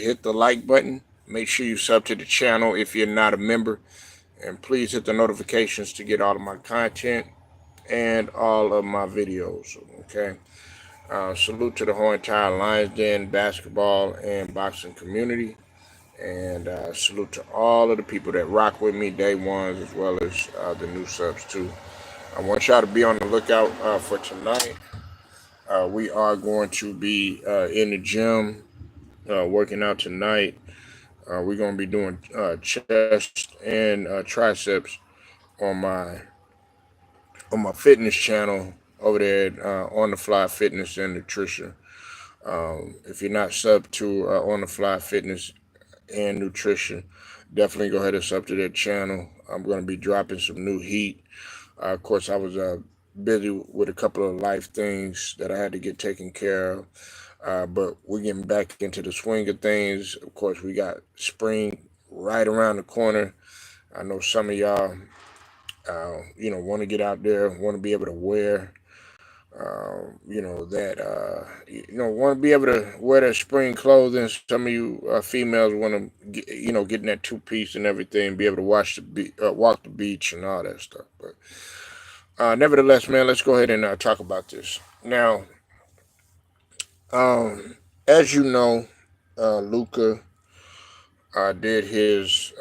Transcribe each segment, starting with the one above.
hit the like button. Make sure you sub to the channel if you're not a member. And please hit the notifications to get all of my content and all of my videos. Okay. Salute to the whole entire Lions Den basketball and boxing community. And salute to all of the people that rock with me day ones as well as the new subs too. I want y'all to be on the lookout for tonight. We are going to be in the gym working out tonight. We're going to be doing chest and triceps on my fitness channel over there at On the Fly Fitness and Nutrition. If you're not sub to On the Fly Fitness and Nutrition, definitely go ahead and sub to that channel. I'm going to be dropping some new heat. Of course, I was busy with a couple of life things that I had to get taken care of. But we're getting back into the swing of things. Of course, we got spring right around the corner. I know some of y'all, want to get out there, want to be able to wear, want to be able to wear that spring clothing. Some of you females want to, getting that two piece and everything, be able to walk the beach and all that stuff. But nevertheless, man, let's go ahead and talk about this now. As you know, Luca did his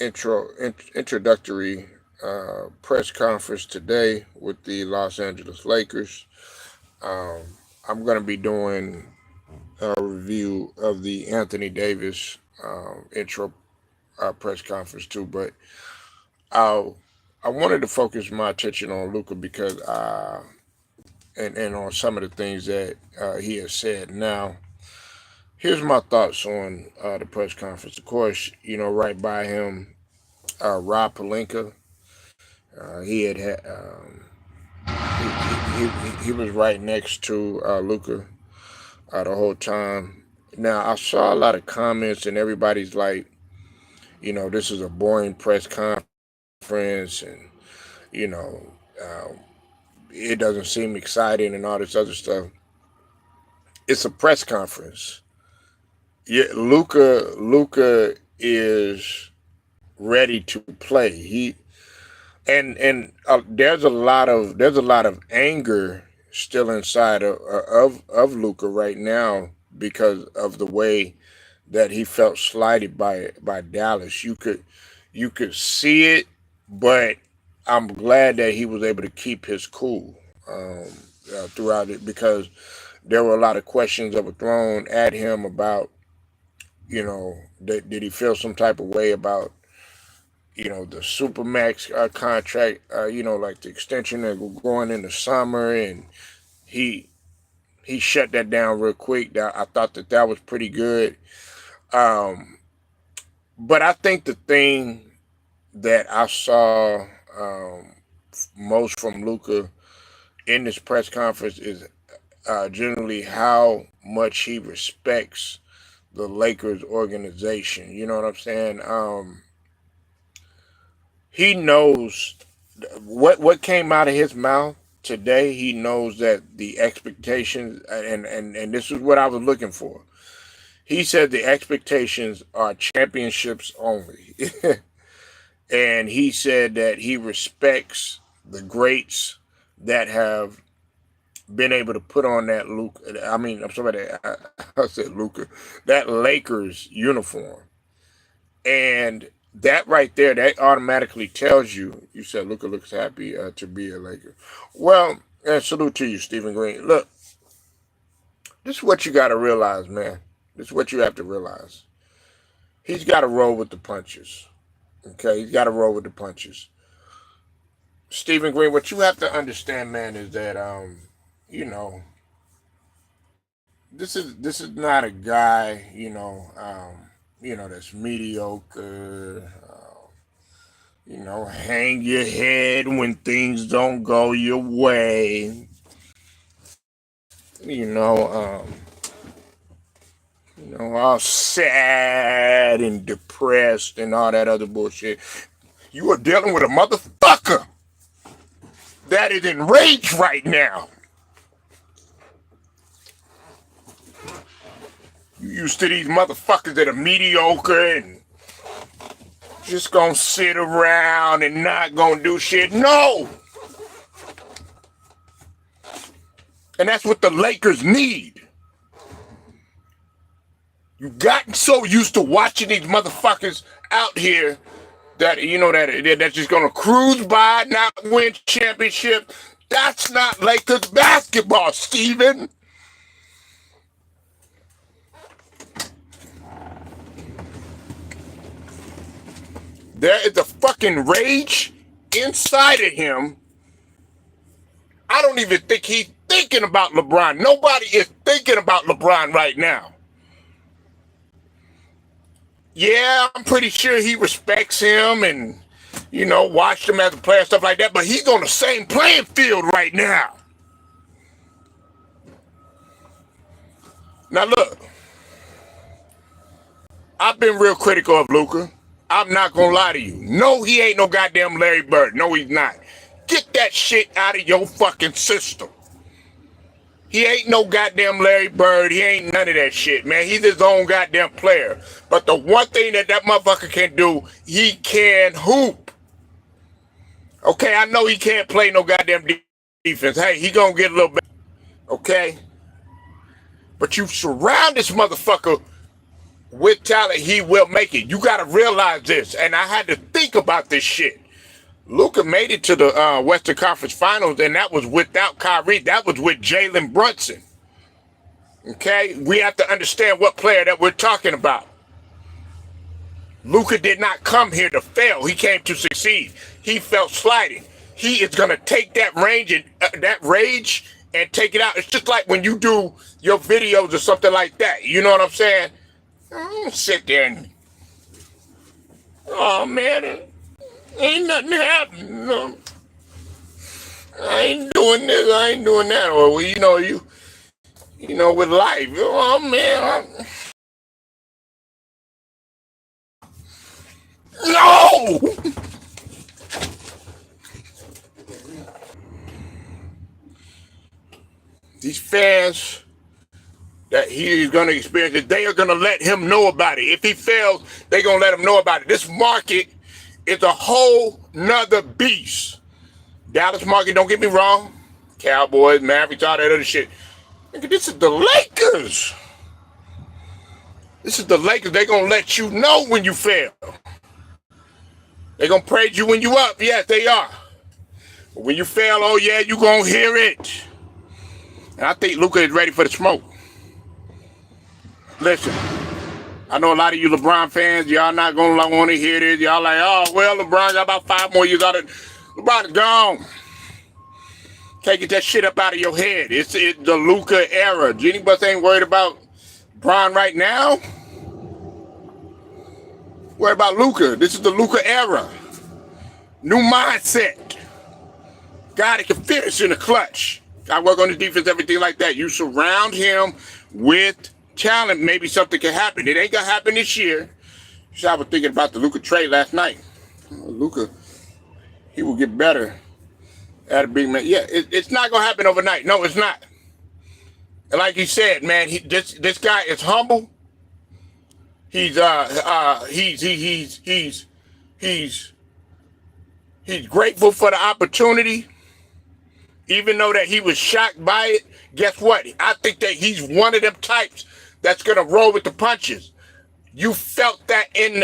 introductory press conference today with the Los Angeles Lakers. Um, I'm going to be doing a review of the Anthony Davis intro press conference too, but I I wanted to focus my attention on Luca because and on some of the things that he has said. Now, here's my thoughts on the press conference. Of course, right by him, Rob Pelinka. He he was right next to Luca the whole time. Now, I saw a lot of comments, and everybody's like, this is a boring press conference, and you know, um, it doesn't seem exciting and all this other stuff. It's a press conference. Yeah, Luca is ready to play. There's a lot of anger still inside of Luca right now because of the way that he felt slighted by Dallas. You could see it, but I'm glad that he was able to keep his cool throughout it because there were a lot of questions that were thrown at him about, did he feel some type of way about, the Supermax contract, like the extension that was going in the summer, and he he shut that down real quick. I thought that was pretty good. Um, but I think the thing that I saw most from Luca in this press conference is generally how much he respects the Lakers organization. You know what I'm saying? He knows what came out of his mouth today. He knows that the expectations, and this is what I was looking for. He said the expectations are championships only. And he said that he respects the greats that have been able to put on that Luca. I mean, I'm sorry, I said Luca, that Lakers uniform. And that right there, that automatically tells you. You said Luca looks happy to be a Laker. Well, and salute to you, Stephen Green. Look, this is what you got to realize, man. This is what you have to realize. He's got to roll with the punches. Okay, he's got to roll with the punches. Stephen Green, what you have to understand, man, is that you know, this is not a guy, that's mediocre. Hang your head when things don't go your way. All sad and depressed and all that other bullshit. You are dealing with a motherfucker that is enraged right now. You used to these motherfuckers that are mediocre and just gonna sit around and not gonna do shit. No! And that's what the Lakers need. You gotten so used to watching these motherfuckers out here that, you know, that's just gonna cruise by, not win championship. That's not Lakers basketball, Steven. There is a fucking rage inside of him. I don't even think he's thinking about LeBron. Nobody is thinking about LeBron right now. Yeah, I'm pretty sure he respects him and, you know, watched him as a player, stuff like that, but he's on the same playing field right now. Now look, I've been real critical of Luka. I'm not gonna lie to you. No, he ain't no goddamn Larry Bird. No, he's not. Get that shit out of your fucking system. He ain't no goddamn Larry Bird. He ain't none of that shit, man. He's his own goddamn player. But the one thing that motherfucker can do, he can hoop. Okay, I know he can't play no goddamn defense. Hey, he gonna get a little bit. Okay? But you surround this motherfucker with talent, he will make it. You gotta realize this. And I had to think about this shit. Luka made it to the Western Conference Finals, and that was without Kyrie. That was with Jalen Brunson. Okay? We have to understand what player that we're talking about. Luka did not come here to fail. He came to succeed. He felt slighted. He is going to take that rage and take it out. It's just like when you do your videos or something like that. You know what I'm saying? I don't sit there and, oh, man, ain't nothing happening. No. I ain't doing this. I ain't doing that. Or you know, with life. Oh man. No. These fans that he is going to experience it, they are going to let him know about it. If he fails, they're going to let him know about it. This market is a whole nother beast. Dallas market, don't get me wrong. Cowboys, Mavericks, all that other shit. Nigga, this is the Lakers. This is the Lakers. They're going to let you know when you fail. They're going to praise you when you up. Yes, they are. But when you fail, oh yeah, you going to hear it. And I think Luka is ready for the smoke. Listen, I know a lot of you LeBron fans, y'all not going to want to hear this. Y'all like, oh, well, LeBron got about 5 more years out of it. LeBron is gone. Can't get that shit up out of your head. It's the Luka era. Jenny Bus ain't worried about LeBron right now. Worried about Luka. This is the Luka era. New mindset. Guy that can finish in the clutch. I work on the defense, everything like that. You surround him with talent, maybe something can happen. It ain't gonna happen this year. So I was thinking about the Luka trade last night. Luka, he will get better at a big man. Yeah, it's not gonna happen overnight. No, it's not. And like he said, man, this guy is humble. He's grateful for the opportunity. Even though that he was shocked by it, guess what? I think that he's one of them types that's gonna roll with the punches. You felt that in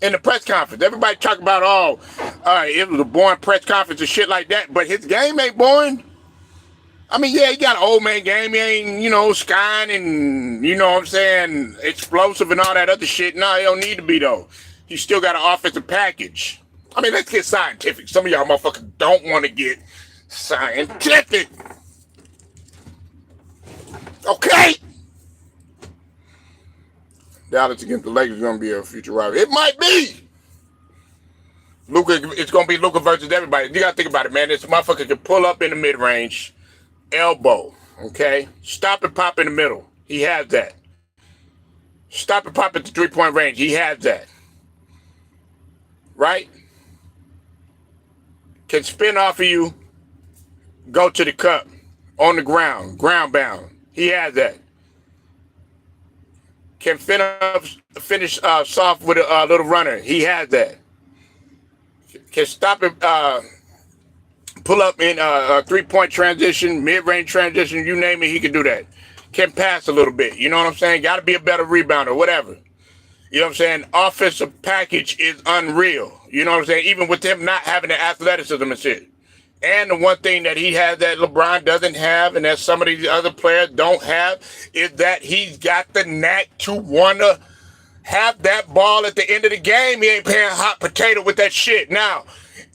the press conference. Everybody talk about, it was a boring press conference and shit like that, but his game ain't boring. I mean, yeah, he got an old man game. He ain't, skying and, what I'm saying, explosive and all that other shit. No, he don't need to be, though. He still got an offensive package. I mean, let's get scientific. Some of y'all motherfuckers don't want to get scientific. Okay? Dallas against the Lakers is going to be a future rival. It might be. Luka, it's going to be Luka versus everybody. You got to think about it, man. This motherfucker can pull up in the mid-range, elbow, okay? Stop and pop in the middle. He has that. Stop and pop at the three-point range. He has that. Right? Can spin off of you, go to the cup, on the ground bound. He has that. can finish soft with a little runner. He has that. Can stop it, pull up in a 3-point transition, mid-range transition, you name it, he can do that. Can pass a little bit. You know what I'm saying? Got to be a better rebounder, whatever. You know what I'm saying? Offensive package is unreal. You know what I'm saying? Even with him not having the athleticism and shit. And the one thing that he has that LeBron doesn't have and that some of these other players don't have is that he's got the knack to want to have that ball at the end of the game. He ain't playing hot potato with that shit. Now,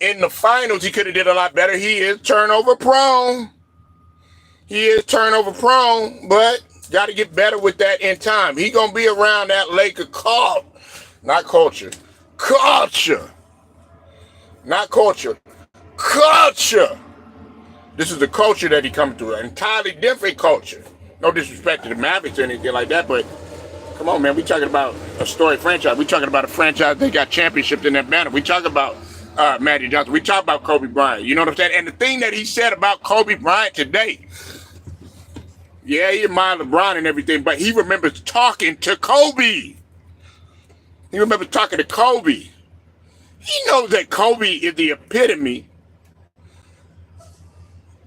in the finals, he could have did a lot better. He is turnover prone. But got to get better with that in time. He going to be around that Laker not culture. Culture. Not culture. Culture. This is the culture that he coming through. An entirely different culture. No disrespect to the Mavericks or anything like that, but come on, man. We talking about a storied franchise. We talking about a franchise that got championships in that manner. We talking about Magic Johnson. We talking about Kobe Bryant. You know what I'm saying? And the thing that he said about Kobe Bryant today, yeah, he admired LeBron and everything, but he remembers talking to Kobe. He remembers talking to Kobe. He knows that Kobe is the epitome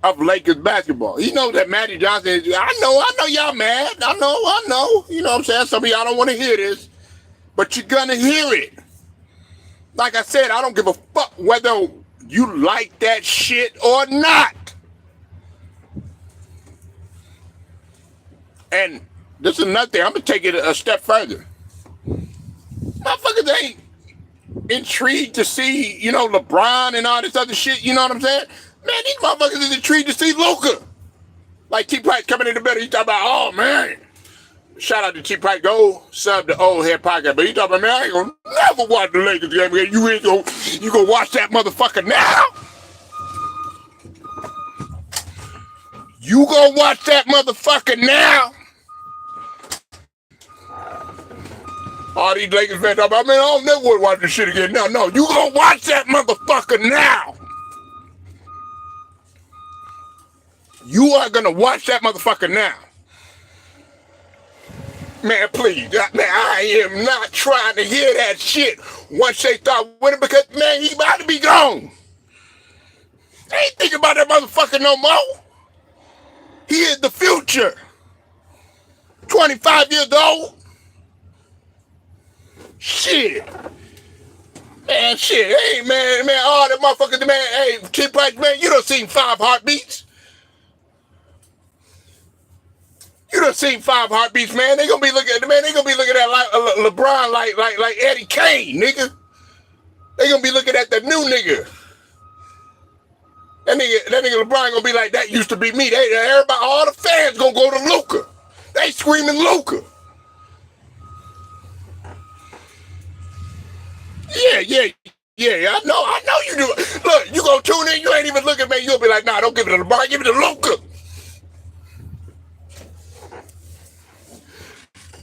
of Lakers basketball. He knows that Magic Johnson is, I know y'all mad. I know. You know what I'm saying? Some of y'all don't want to hear this, but you're going to hear it. Like I said, I don't give a fuck whether you like that shit or not. And this is another thing. I'm going to take it a step further. Motherfuckers ain't intrigued to see, LeBron and all this other shit. You know what I'm saying? Man, these motherfuckers is intrigued to see Luka. Like T. Price coming in the middle, he talking about, oh, man. Shout out to T. Price. Go sub the Old Head Podcast. But he talking about, man, I ain't going to never watch the Lakers game again. You gonna watch that motherfucker now? You gonna watch that motherfucker now? All these Lakers fans talking about, man, I don't never want to watch this shit again. No, you gonna watch that motherfucker now. You are gonna watch that motherfucker now. Man, please. Man, I am not trying to hear that shit once they start winning because, man, he about to be gone. They ain't thinking about that motherfucker no more. He is the future. 25 years old. Shit. Man, shit. Hey, man, all that motherfuckers, man, hey, Kid Price, man, you done seen 5 heartbeats. You done seen 5 heartbeats, man. They gonna be looking at that like LeBron like Eddie Kane, nigga. They gonna be looking at the new nigga. That nigga LeBron gonna be like, that used to be me. Everybody, all the fans gonna go to Luka. They screaming Luka. Yeah, I know you do. Look, you gonna tune in, you ain't even looking, man. You'll be like, nah, don't give it to LeBron, give it to Luka.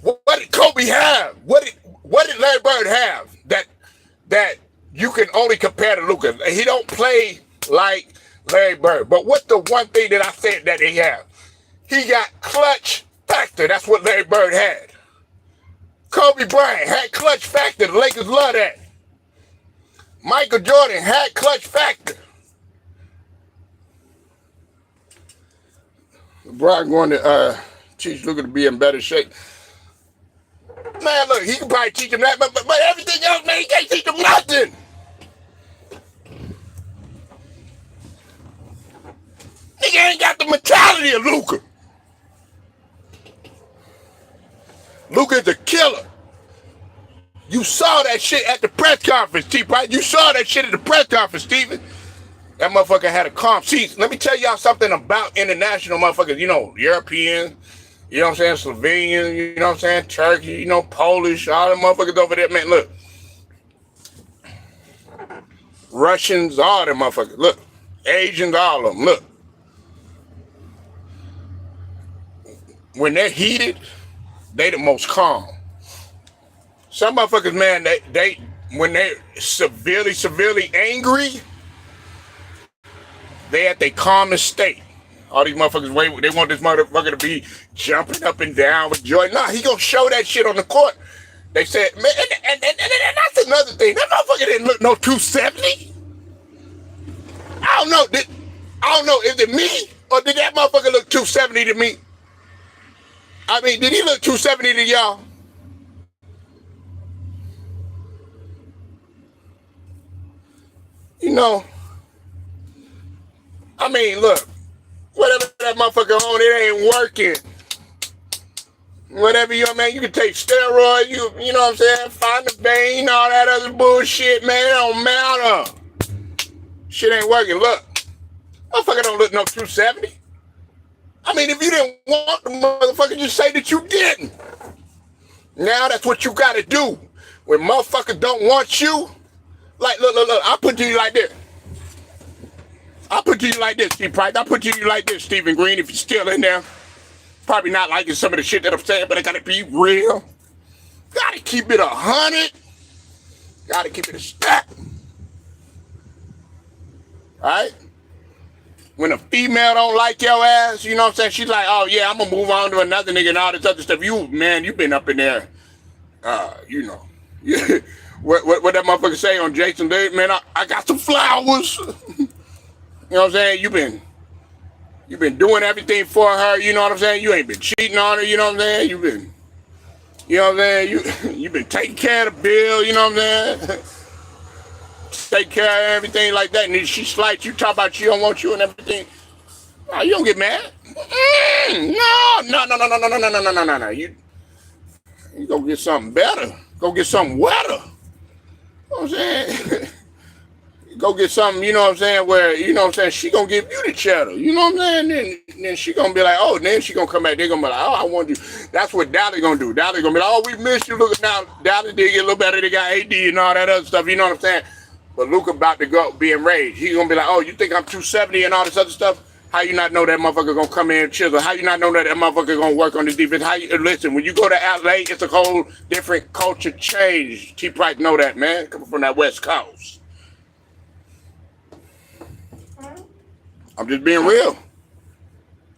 What did Kobe have? What did Larry Bird have that you can only compare to Luka? He don't play like Larry Bird. But what's the one thing that I said that he have? He got clutch factor. That's what Larry Bird had. Kobe Bryant had clutch factor. The Lakers love that. Michael Jordan had clutch factor. LeBron going to teach Luka to be in better shape. Man, look, he can probably teach him that, but everything else, man, he can't teach him nothing. Nigga ain't got the mentality of Luka. Luka is a killer. You saw that shit at the press conference, T-Price. You saw that shit at the press conference, Steven. That motherfucker had a calm seat. Let me tell y'all something about international motherfuckers. Europeans. You know what I'm saying? Slovenian, you know what I'm saying? Turkey, Polish, all them motherfuckers over there, man. Look. Russians, all them motherfuckers. Look. Asians, all of them. Look. When they're heated, they the most calm. Some motherfuckers, man, they when they're severely angry, they at their calmest state. All these motherfuckers, they want this motherfucker to be jumping up and down with joy. Nah, he gonna show that shit on the court. They said, man, and that's another thing. That motherfucker didn't look no 270. I don't know. Is it me or did that motherfucker look 270 to me? I mean, did he look 270 to y'all? You know, I mean, look, whatever that motherfucker on, it ain't working. Whatever you man, you can take steroids, you know what I'm saying, find the vein, all that other bullshit, man, it don't matter. Shit ain't working. Look, motherfucker don't look no 270. I mean, if you didn't want the motherfucker, just say that you didn't. Now that's what you gotta do. When motherfuckers don't want you, like, look, I'll put to you like this. I'll put to you like this, Steve Price. I'll put to you like this, Stephen Green, if you're still in there. Probably not liking some of the shit that I'm saying, but I gotta be real. Gotta keep it 100. Gotta keep it a stack. Alright? When a female don't like your ass, you know what I'm saying? She's like, oh yeah, I'm gonna move on to another nigga and all this other stuff. You been up in there, you know. what that motherfucker say on Jason Lee? Man, I got some flowers. You know what I'm saying? You've been doing everything for her, you know what I'm saying? You ain't been cheating on her, you know what I'm saying? You know what I'm saying? You been taking care of the bill, you know what I'm saying? Take care of everything like that, and then she slights you, talk about she don't want you and everything. Oh, you don't get mad. No. You go get something better. Go get something wetter. You know what I'm saying? Go get something, you know what I'm saying, where, you know what I'm saying, she gonna give you the cheddar, you know what I'm saying, then she gonna be like, oh, then she gonna come back, they gonna be like, oh, I want you. That's what Dally gonna do. Dally gonna be like, oh, we missed you, look now, Dally did get a little better, they got AD and all that other stuff, you know what I'm saying, but Luka about to go be enraged. He gonna be like, oh, you think I'm 270 and all this other stuff? How you not know that motherfucker gonna come in and chisel? How you not know that motherfucker gonna work on the defense? Listen, when you go to LA, it's a whole different culture change. T. Price know that, man, coming from that West Coast. I'm just being real.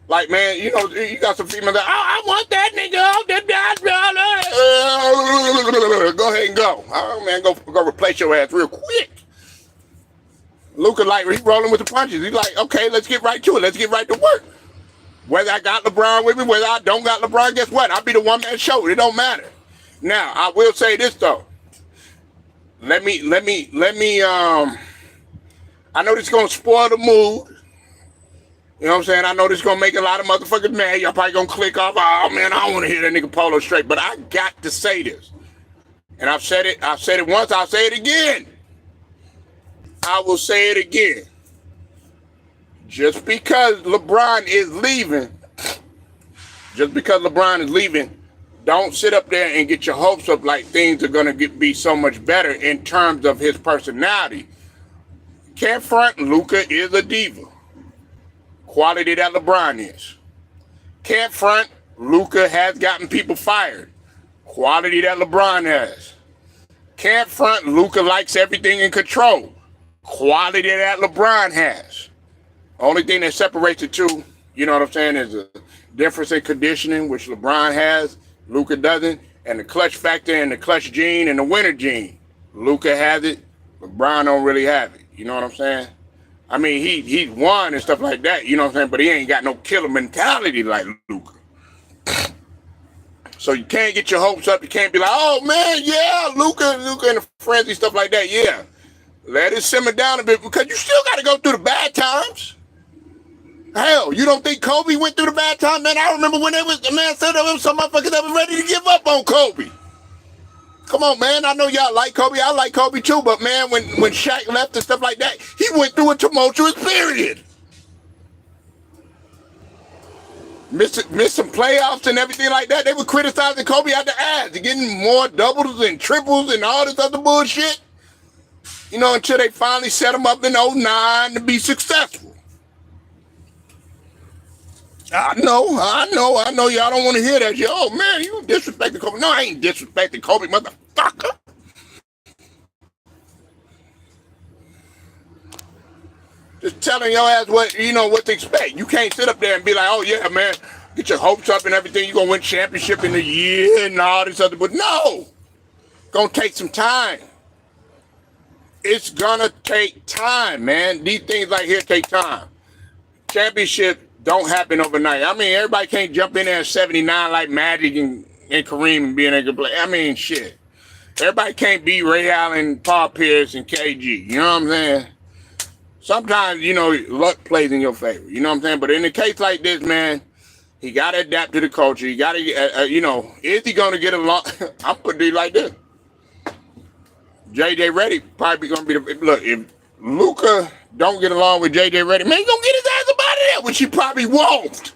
Like, man, you know, you got some females that, oh, I want that nigga off the dollar. Go ahead and go. Oh, man, go replace your ass real quick. Luka, like, he rolling with the punches. He's like, okay, let's get right to it. Let's get right to work. Whether I got LeBron with me, whether I don't got LeBron, guess what? I'll be the one-man show. It don't matter. Now, I will say this, though. Let me, I know this is going to spoil the mood. You know what I'm saying? I know this is going to make a lot of motherfuckers mad. Y'all probably going to click off. Oh, man, I don't want to hear that nigga Polo straight. But I got to say this. And I've said it once. I'll say it again. I will say it again. Just because LeBron is leaving, don't sit up there and get your hopes up like things are going to be so much better in terms of his personality. Can't front, Luka is a diva. Quality that LeBron is. Can't front, Luka has gotten people fired. Quality that LeBron has. Can't front, Luka likes everything in control. Quality that LeBron has. Only thing that separates the two, you know what I'm saying, is a difference in conditioning, which LeBron has, Luka doesn't, and the clutch factor and the clutch gene and the winner gene. Luka has it, LeBron don't really have it. You know what I'm saying? I mean, he's won and stuff like that, you know what I'm saying? But he ain't got no killer mentality like Luka. So you can't get your hopes up. You can't be like, oh, man, yeah, Luka and the frenzy, stuff like that. Yeah, let it simmer down a bit because you still got to go through the bad times. Hell, you don't think Kobe went through the bad time? Man, I remember when the man said there was some motherfuckers that was ready to give up on Kobe. Come on, man. I know y'all like Kobe. I like Kobe too. But, man, when Shaq left and stuff like that, he went through a tumultuous period. Missed some playoffs and everything like that. They were criticizing Kobe out the ass. They're getting more doubles and triples and all this other bullshit. You know, until they finally set him up in 2009 to be successful. I know. Y'all don't want to hear that. Oh, man, you disrespecting Kobe. No, I ain't disrespecting Kobe, motherfucker. Just telling your ass what to expect. You can't sit up there and be like, oh, yeah, man, get your hopes up and everything. You're going to win championship in a year and all this other. But no, going to take some time. It's going to take time, man. These things like here take time. Championship don't happen overnight. I mean, everybody can't jump in there at 79 like Magic and Kareem and being able to play. I mean, shit. Everybody can't be Ray Allen, Paul Pierce, and KG. You know what I'm saying? Sometimes, you know, luck plays in your favor. You know what I'm saying? But in a case like this, man, he got to adapt to the culture. He got to, you know, is he going to get along? I'm putting it like this. JJ Redick probably going to be the, look, if Luka don't get along with JJ Redick, man, he's going to get his ass up out of there, which he probably won't.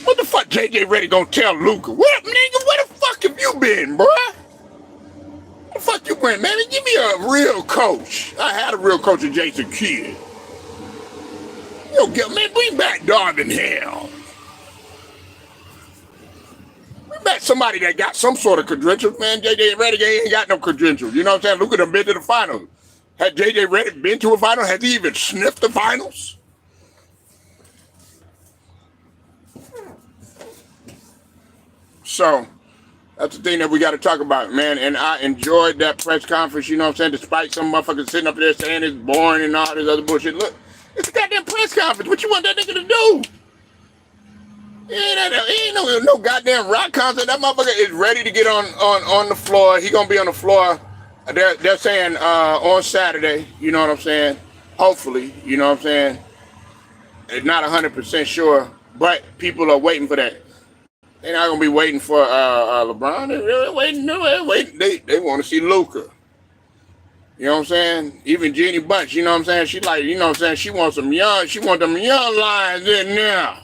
What the fuck JJ Redick going to tell Luka? What, nigga, where the fuck have you been, bro? Where the fuck you been, man? Give me a real coach. I had a real coach in Jason Kidd. Yo, man, bring back Darvingham. Bring back somebody that got some sort of credentials, man. JJ Redick ain't got no credentials. You know what I'm saying? Luka done been to the finals. Had JJ Redick been to a final? Has he even sniffed the finals? So, that's the thing that we got to talk about, man. And I enjoyed that press conference, you know what I'm saying? Despite some motherfuckers sitting up there saying it's boring and all this other bullshit. Look, it's a goddamn press conference. What you want that nigga to do? Ain't no goddamn rock concert. That motherfucker is ready to get on the floor. He gonna be on the floor. They're saying on Saturday, you know what I'm saying? Hopefully, you know what I'm saying? It's not 100% sure, but people are waiting for that. They're not gonna be waiting for LeBron. They're really waiting. They want to see Luka. You know what I'm saying? Even Jeannie Bunch, you know what I'm saying? She like, you know what I'm saying? She wants them young lions in there.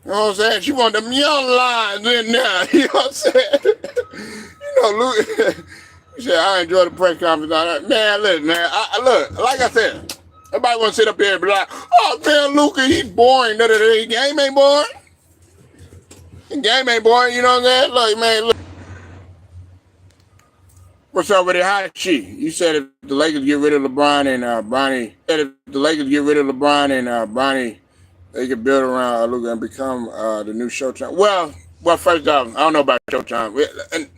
You know what I'm saying? She want them young lions in there. You know what I'm saying? You know, Luka. He said, I enjoy the press conference. Man, listen, man. Look, like I said, everybody want to sit up here and be like, oh, man, Luka, he's boring. The game ain't boring. The game ain't boring, you know what I'm saying? Look, man, look. What's up with it? How she? You said if the Lakers get rid of LeBron and Bronny, they could build around Luka and become the new Showtime. Well, first off, I don't know about Showtime. And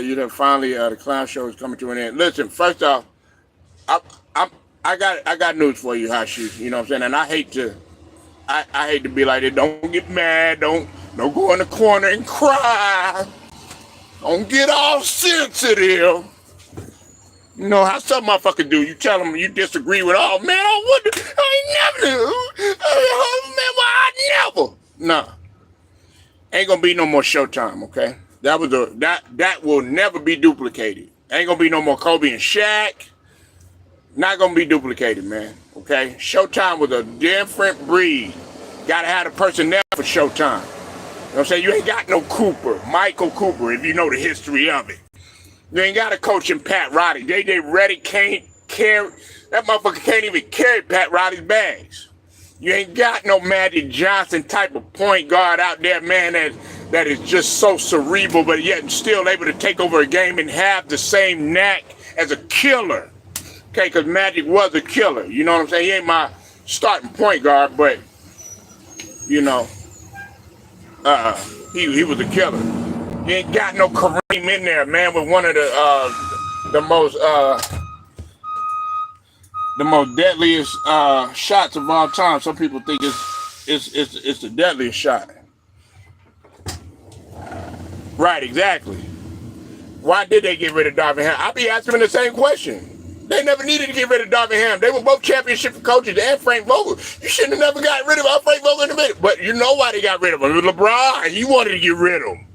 you know, finally the clown show is coming to an end. Listen, first off, I got news for you, Hashi. You know what I'm saying? And I hate to be like that. Don't get mad. Don't go in the corner and cry. Don't get all sensitive. You know how some motherfuckers do. You tell them you disagree with, oh man, I ain't never, man, why I never. Nah, ain't gonna be no more Showtime, okay? That will never be duplicated. Ain't gonna be no more Kobe and Shaq. Not gonna be duplicated, man. Okay, Showtime was a different breed. Gotta have the personnel for Showtime. You know what I'm saying? You ain't got no Michael Cooper, if you know the history of it. You ain't got a coach in Pat Riley. JJ Redick can't carry, that motherfucker can't even carry Pat Riley's bags. You ain't got no Magic Johnson type of point guard out there, man, that is just so cerebral, but yet still able to take over a game and have the same knack as a killer. Okay, because Magic was a killer. You know what I'm saying? He ain't my starting point guard, but, you know, he was a killer. You ain't got no Kareem in there, man, with one of the most deadliest shots of all time. Some people think it's the deadliest shot. Right, exactly. Why did they get rid of Darvingham? I'll be asking them the same question. They never needed to get rid of Darvingham. They were both championship coaches and Frank Vogel. You shouldn't have never got rid of Frank Vogel in a minute. But you know why they got rid of him. It was LeBron. He wanted to get rid of him.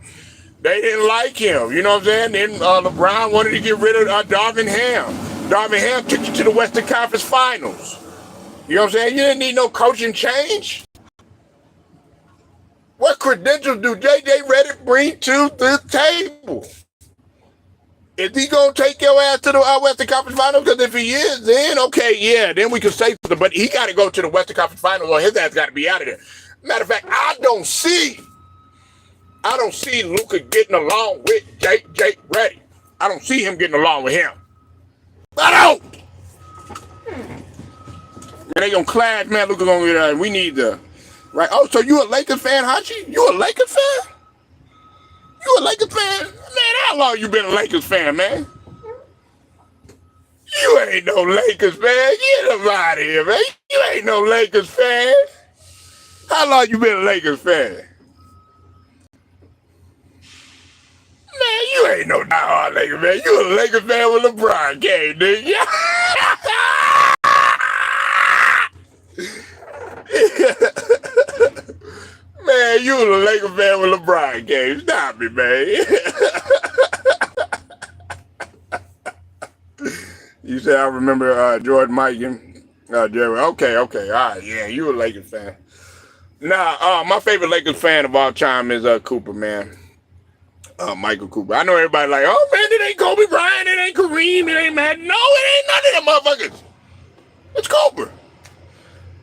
They didn't like him. You know what I'm saying? Then LeBron wanted to get rid of Darvingham. Darvingham took you to the Western Conference Finals. You know what I'm saying? You didn't need no coaching change. What credentials do JJ Redick bring to the table? Is he going to take your ass to the Western Conference Finals? Because if he is, then okay, yeah, then we can say something. But he got to go to the Western Conference Finals or his ass got to be out of there. Matter of fact, I don't see Luka getting along with JJ Redick. I don't see him getting along with him. I don't. Man, they gonna clash, man. Luka gonna get we need Right. Oh, so you a Lakers fan, Hachi? You a Lakers fan? You a Lakers fan? Man, how long you been a Lakers fan, man? You ain't no Lakers fan. Get him out of here, man. You ain't no Lakers fan. How long you been a Lakers fan? Man, you ain't no diehard Lakers fan. You a Lakers fan with LeBron came, nigga. Man, you a Lakers fan with LeBron came. Stop it, man. You said I remember Jordan Mike and Jerry. Okay, all right, yeah, you a Lakers fan. Nah, my favorite Lakers fan of all time is Cooper, man. Michael Cooper. I know everybody like, oh man, it ain't Kobe Bryant, it ain't Kareem, it ain't Madden. No, it ain't none of them motherfuckers. It's Cooper.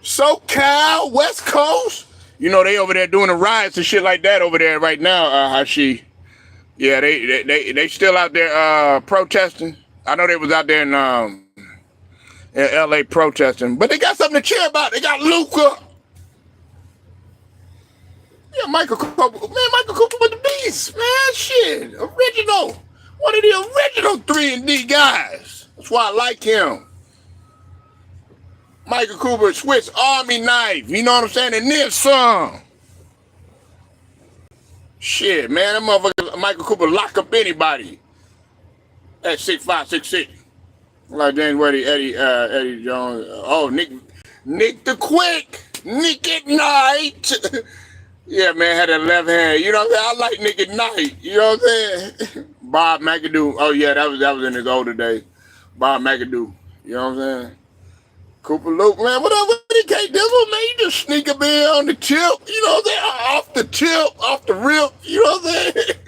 SoCal, West Coast. You know they over there doing the riots and shit like that over there right now. Hashi. Yeah, they still out there protesting. I know they was out there in LA protesting, but they got something to cheer about. They got Luka. Yeah, Michael Cooper. Man, Michael Cooper was the beast, man. Shit. Original. One of the original 3-and-D guys. That's why I like him. Michael Cooper, Swiss Army knife. You know what I'm saying? And then some. Shit, man. That motherfucker, Michael Cooper, lock up anybody at 6'5", 6'6". Like James Worthy, Eddie Jones. Oh, Nick the Quick. Nick at Night. Yeah, man, had that left hand. You know what I'm saying? I like Nick at Night. You know what I'm saying? Bob McAdoo. Oh yeah, that was in his older days. Bob McAdoo. You know what I'm saying? Cooper Luke, man. What up with the K Dizzle, man? You just sneak a bit on the tip. You know what I'm saying? Off the tip, off the rip. You know what I'm saying?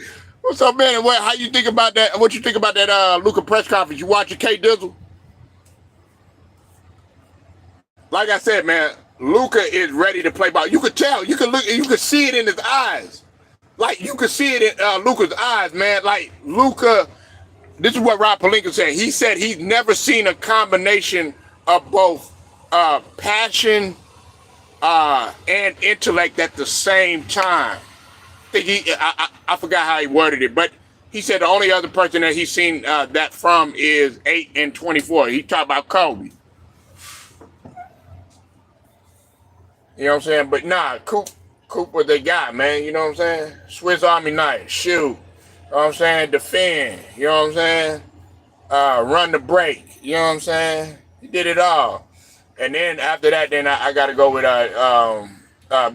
What's up, man? And how you think about that? What you think about that Luka press conference? You watching K Dizzle? Like I said, man, Luka is ready to play ball. You could tell. You could see it in his eyes. Like you could see it in Luka's eyes, man. Like Luka, this is what Rob Pelinka said. He said he's never seen a combination of both passion and intellect at the same time. I forgot how he worded it, but he said the only other person that he's seen that from is 8 and 24. He talked about Kobe. You know what I'm saying? But nah, Coop was the guy, man. You know what I'm saying? Swiss Army knife, shoot. You know what I'm saying? Defend. You know what I'm saying? Run the break. You know what I'm saying? He did it all. And then after that, then I got to go with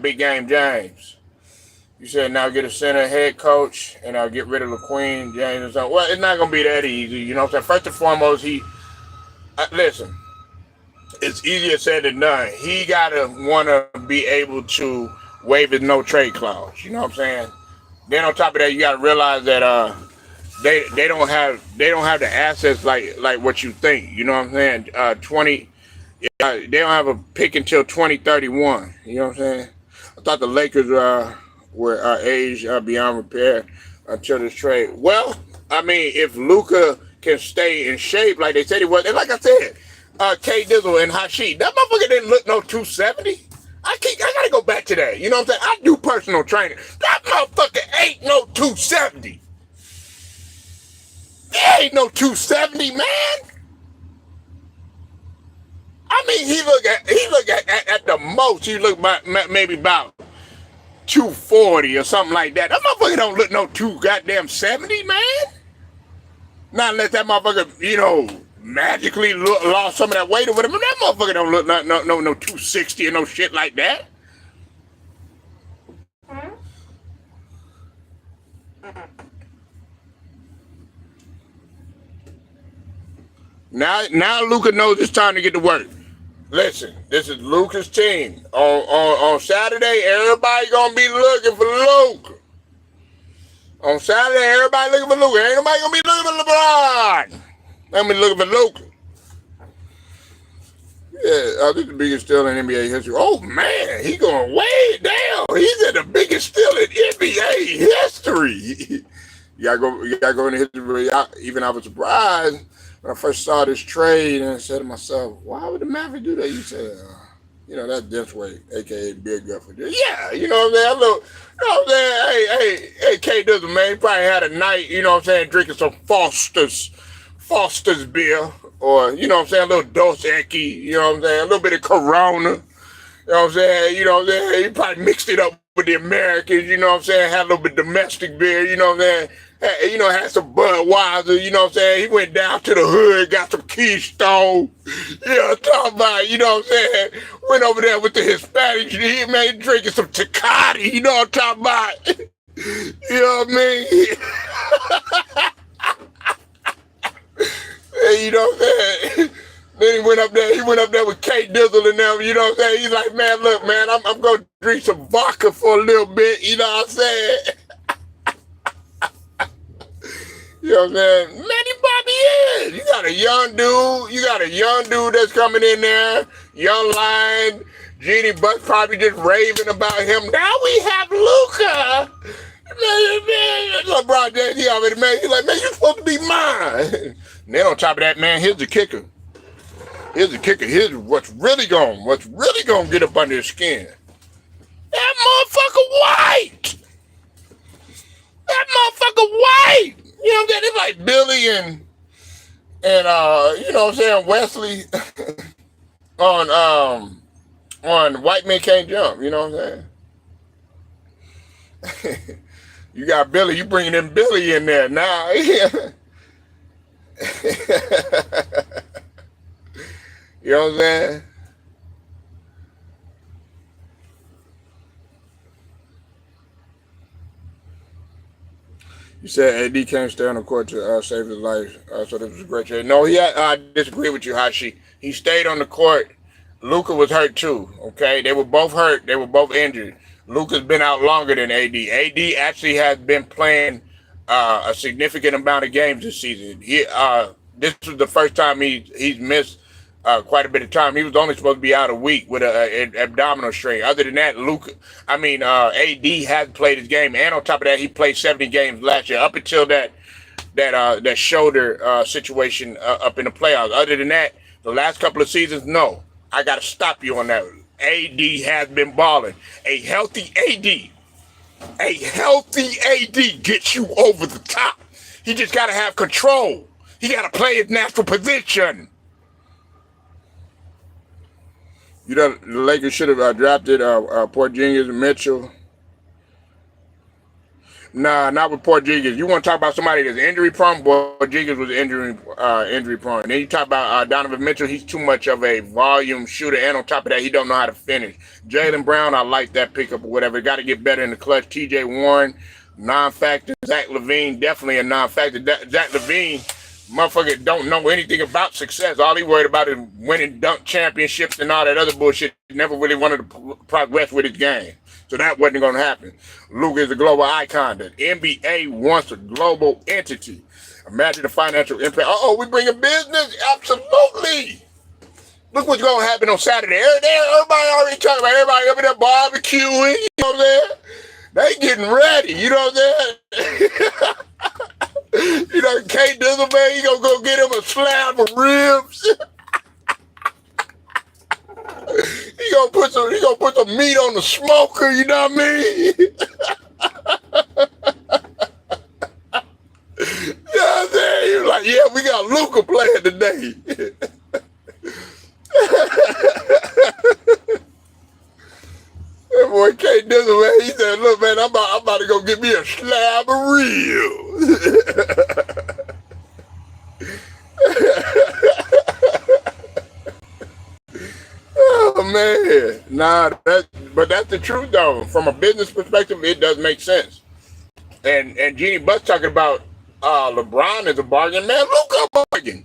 Big Game James. You said now get a center head coach and I'll get rid of LaQueen James or something. Well, it's not going to be that easy. You know what I'm saying? First and foremost, listen. It's easier said than done. He gotta want to be able to waive his no trade clause. You know what I'm saying? Then on top of that, you gotta realize that they don't have the assets like what you think. You know what I'm saying? They don't have a pick until 2031. You know what I'm saying? I thought the Lakers were aged beyond repair until this trade. Well, I mean, if Luka can stay in shape like they said he was, and like I said. K Dizzle and Hashi. That motherfucker didn't look no 270. I gotta go back to that. You know what I'm saying? I do personal training. That motherfucker ain't no 270. He ain't no 270, man. I mean, he look at the most. He look maybe about 240 or something like that. That motherfucker don't look no 270, man. Not unless that motherfucker, you know, magically lost some of that weight or whatever. That motherfucker don't look no 260 or no shit like that. Now Luka knows it's time to get to work. Listen, this is Luka's team. On Saturday, everybody gonna be looking for Luka. On Saturday, everybody looking for Luka. Ain't nobody gonna be looking for LeBron. I'm looking for Luka. Yeah, I think the biggest steal in NBA history. Oh man, he going way down. He's at the biggest steal in NBA history. You gotta go into history. Even I was surprised when I first saw this trade and I said to myself, why would the Mavericks do that? That's this way, aka Big Gufford. Yeah, you know what I'm saying? Look, you know what I'm saying? Hey, K Dizzle, man, he probably had a night, drinking some Foster's beer, or, a little Dos Equis, a little bit of Corona. You know what I'm saying? He probably mixed it up with the Americans, had a little bit of domestic beer, had some Budweiser, he went down to the hood, got some Keystone, talking about, went over there with the Hispanics, he made drinking some Tecate, you know what I'm talking about? You know what I mean? You know what I'm saying? Then he went up there with K Dizzle and them, you know what I'm saying? He's like, man, look, man, I'm going to drink some vodka for a little bit, you know what I'm saying? You know what I'm saying? Man, he probably is. You got a young dude that's coming in there, young lion. Jeannie Buck's probably just raving about him. Now we have Luka. Man, LeBron James, he already, man, he's like, man, you're supposed to be mine. And then on top of that, man, here's the kicker. Here's what's really gonna get up under his skin. That motherfucker white. You know what I'm saying? It's like Billy and Wesley on White Men Can't Jump, you know what I'm saying? You got Billy, you bringing in Billy in there now. You know what I'm saying? You said AD can't stay on the court to save his life, so this was a great trade. No, I disagree with you, Hashi. He stayed on the court. Luka was hurt too, okay? They were both hurt. They were both injured. Luka's been out longer than AD. AD actually has been playing a significant amount of games this season. This was the first time he's missed quite a bit of time. He was only supposed to be out a week with an abdominal strain. Other than that, AD hasn't played his game, and on top of that, he played 70 games last year up until that shoulder situation up in the playoffs. Other than that, the last couple of seasons, no. I got to stop you on that. AD has been balling. A healthy AD gets you over the top. He just got to have control. He got to play his natural position. The Lakers should have drafted Porzingis and Mitchell. Nah, not with Porzingis. You want to talk about somebody that's injury prone? Porzingis was injury prone. And then you talk about Donovan Mitchell. He's too much of a volume shooter, and on top of that, he don't know how to finish. Jaylen Brown, I like that pickup or whatever. Got to get better in the clutch. T.J. Warren, non-factor. Zach LaVine, definitely a non-factor. Zach LaVine, motherfucker, don't know anything about success. All he worried about is winning dunk championships and all that other bullshit. He never really wanted to progress with his game. So that wasn't going to happen. Luka is a global icon. The NBA wants a global entity. Imagine the financial impact. We bringing business? Absolutely. Look what's going to happen on Saturday. Everybody already talking about everybody up in there barbecuing. You know what I'm saying? They getting ready. You know what I'm saying? K Dizzle, man, he going to go get him a slab of ribs. He gonna put some meat on the smoker, you know what I mean? You know what I'm saying? He was like, yeah, we got Luka playing today. That boy K Dizzle, man, he said, look, man, I'm about to go get me a slab of ribs. Oh man, but that's the truth though. From a business perspective, it does make sense. And Jeannie Buck's talking about LeBron is a bargain, man. Luka a bargain.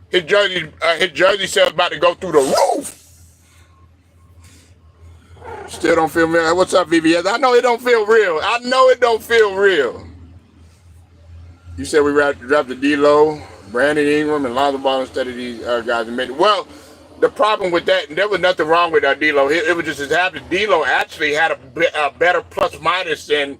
His jersey sales about to go through the roof. Still don't feel real. What's up, VVS? I know it don't feel real. You said we drafted D-Lo, Brandon Ingram, and Lonzo Ball instead of these guys that made it. Well, the problem with that, and there was nothing wrong with D'Lo. It was just as happened. D'Lo actually had a better plus minus than